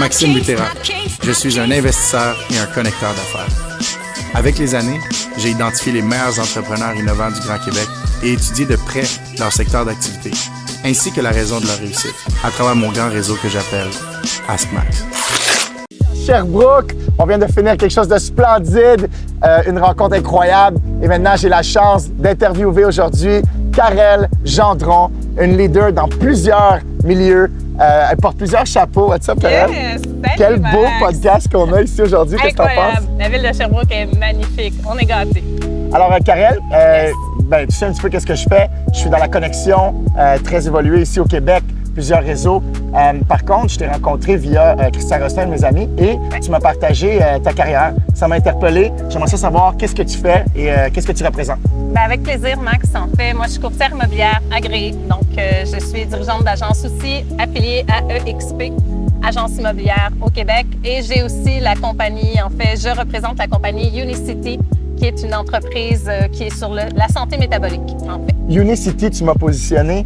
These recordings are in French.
Maxime Butera. Je suis un investisseur et un connecteur d'affaires. Avec les années, j'ai identifié les meilleurs entrepreneurs innovants du Grand Québec et étudié de près leur secteur d'activité, ainsi que la raison de leur réussite, à travers mon grand réseau que j'appelle AskMax. Sherbrooke, on vient de finir quelque chose de splendide, une rencontre incroyable. Et maintenant, j'ai la chance d'interviewer aujourd'hui Karel Gendron, une leader dans plusieurs milieux. Elle porte plusieurs chapeaux. What's up, Karel? Yes, quel beau podcast qu'on a ici aujourd'hui. Qu'est-ce que t'en penses? La ville de Sherbrooke est magnifique. On est gâtés. Alors, Karel, tu sais un petit peu qu'est-ce que je fais. Je suis dans la connexion très évoluée ici au Québec, plusieurs réseaux. Par contre, je t'ai rencontré via Christian Rostin, mes amis, et tu m'as partagé ta carrière. Ça m'a interpellé. J'aimerais savoir qu'est-ce que tu fais et qu'est-ce que tu représentes. Bien, avec plaisir, Max. En fait, moi, je suis courtière immobilière agréée. Donc, je suis dirigeante d'agence aussi, affiliée à EXP, agence immobilière au Québec. Et j'ai aussi la compagnie, en fait, je représente la compagnie Unicity, qui est une entreprise qui est sur la santé métabolique, en fait. Unicity, tu m'as positionné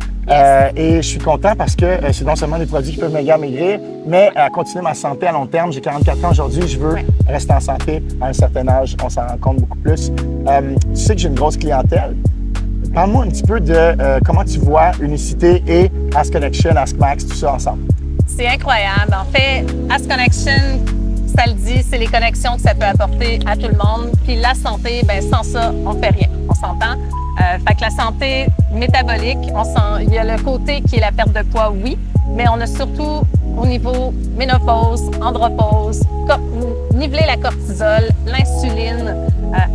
et je suis content parce que c'est non seulement des produits qui peuvent m'aider à maigrir, mais à continuer ma santé à long terme. J'ai 44 ans aujourd'hui, je veux rester en santé à un certain âge, on s'en rend compte beaucoup plus. Tu sais que j'ai une grosse clientèle. Parle-moi un petit peu de comment tu vois Unicity et Ask Connection, AskMax, tout ça ensemble. C'est incroyable. En fait, Ask Connection, ça le dit, c'est les connexions que ça peut apporter à tout le monde. Puis la santé, bien, sans ça, on ne fait rien. On s'entend? Fait que la santé métabolique, il y a le côté qui est la perte de poids, oui, mais on a surtout au niveau ménopause, andropause, niveler la cortisol, l'insuline,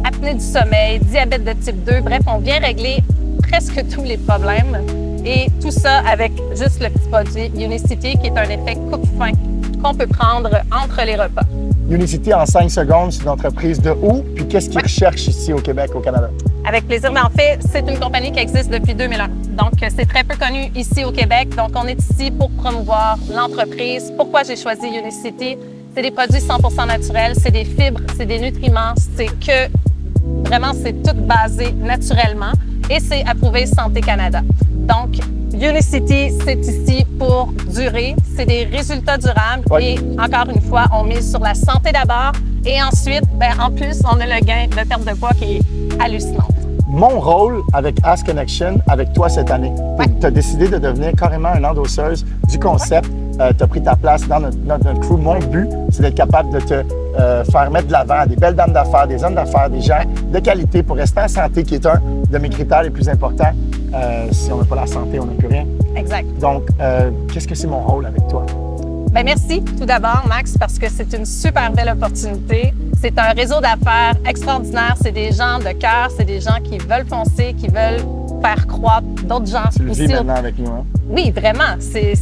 apnée du sommeil, diabète de type 2. Bref, on vient régler presque tous les problèmes. Et tout ça avec juste le petit produit Unicity qui est un effet coupe-faim qu'on peut prendre entre les repas. Unicity, en 5 secondes, c'est une entreprise de où? Puis qu'est-ce qu'ils recherchent ici au Québec, au Canada? Avec plaisir. Mais en fait, c'est une compagnie qui existe depuis 2001. Donc, c'est très peu connu ici au Québec. Donc, on est ici pour promouvoir l'entreprise. Pourquoi j'ai choisi Unicity? C'est des produits 100% naturels, c'est des fibres, c'est des nutriments, c'est tout basé naturellement et c'est approuvé Santé Canada. Donc, Unicity, c'est ici pour durer. C'est des résultats durables et encore une fois, on mise sur la santé d'abord et ensuite, en plus, on a le gain de perte de poids qui est hallucinant. Mon rôle avec Ask Connection, avec toi cette année, tu as décidé de devenir carrément une endosseuse du concept. Tu as pris ta place dans notre crew. Mon but, c'est d'être capable de te faire mettre de l'avant des belles dames d'affaires, des hommes d'affaires, des gens de qualité pour rester en santé, qui est un de mes critères les plus importants. Si on n'a pas la santé, on n'a plus rien. Exact. Donc, qu'est-ce que c'est mon rôle avec toi? Bien, merci tout d'abord, Max, parce que c'est une super belle opportunité. C'est un réseau d'affaires extraordinaire. C'est des gens de cœur, c'est des gens qui veulent foncer, qui veulent faire croître d'autres gens. Tu le vis maintenant avec nous, hein? Oui, vraiment. C'est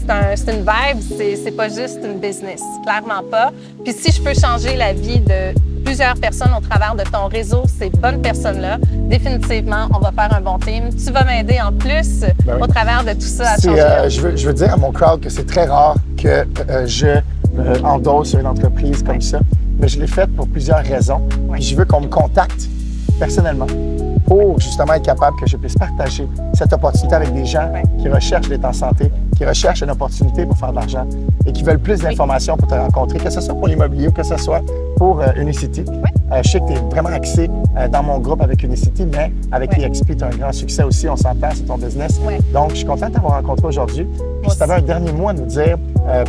une vibe, c'est pas juste une business. Clairement pas. Puis si je peux changer la vie de plusieurs personnes au travers de ton réseau, ces bonnes personnes-là, définitivement, on va faire un bon team. Tu vas m'aider en plus au travers de tout ça à changer. Je veux dire à mon crowd que c'est très rare que je endosse une entreprise comme ça. Mais je l'ai faite pour plusieurs raisons. Puis je veux qu'on me contacte personnellement pour justement être capable que je puisse partager cette opportunité avec des gens qui recherchent d'être en santé, qui recherchent une opportunité pour faire de l'argent et qui veulent plus d'informations pour te rencontrer, que ce soit pour l'immobilier ou que ce soit pour Unicity. Je sais que tu es vraiment axé dans mon groupe avec Unicity, mais avec EXP, tu as un grand succès aussi, on s'entend, c'est ton business. Donc, je suis content de t'avoir rencontré aujourd'hui. Puis, si tu avais un dernier mot à nous dire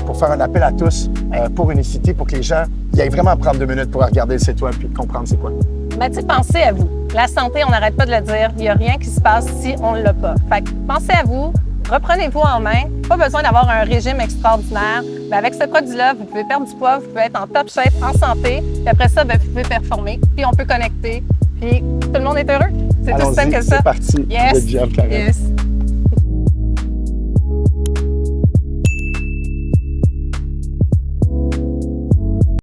pour faire un appel à tous pour Unicity, pour que les gens y aillent vraiment prendre 2 minutes pour regarder le site web et comprendre c'est quoi. Tu sais, pensez à vous. La santé, on n'arrête pas de le dire. Il n'y a rien qui se passe si on ne l'a pas. Fait que pensez à vous, reprenez-vous en main. Pas besoin d'avoir un régime extraordinaire. Mais avec ce produit-là, vous pouvez perdre du poids, vous pouvez être en top shape, en santé. Puis après ça, vous pouvez performer. Puis on peut connecter. Puis tout le monde est heureux. C'est tout simple que ça. C'est parti. Yes. Good job, Karel. Yes.